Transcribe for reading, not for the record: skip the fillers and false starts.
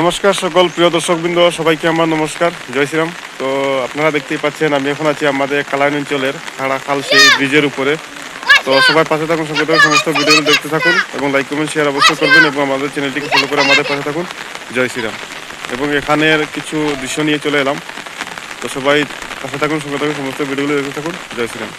নমস্কার সকল প্রিয় দর্শকবৃন্দ, সবাইকে আমার নমস্কার, জয় শ্রীরাম। তো আপনারা দেখতেই পাচ্ছেন আমি এখন আছি আমাদের কালাইন অঞ্চলের খাড়াখাল সেই ব্রিজের উপরে। তো সবাই পাশে থাকুন, সঙ্গে থাকুন, সমস্ত ভিডিওগুলো দেখতে থাকুন এবং লাইক কমেন্ট শেয়ার অবশ্যই করবেন এবং আমাদের চ্যানেলটিকে ফলো করে আমাদের পাশে থাকুন। জয় শ্রীরাম। এবং এখানের কিছু দৃশ্য নিয়ে চলে এলাম। তো সবাই পাশে থাকুন, সঙ্গে থাকুন, সমস্ত ভিডিওগুলো দেখতে থাকুন। জয় শ্রীরাম।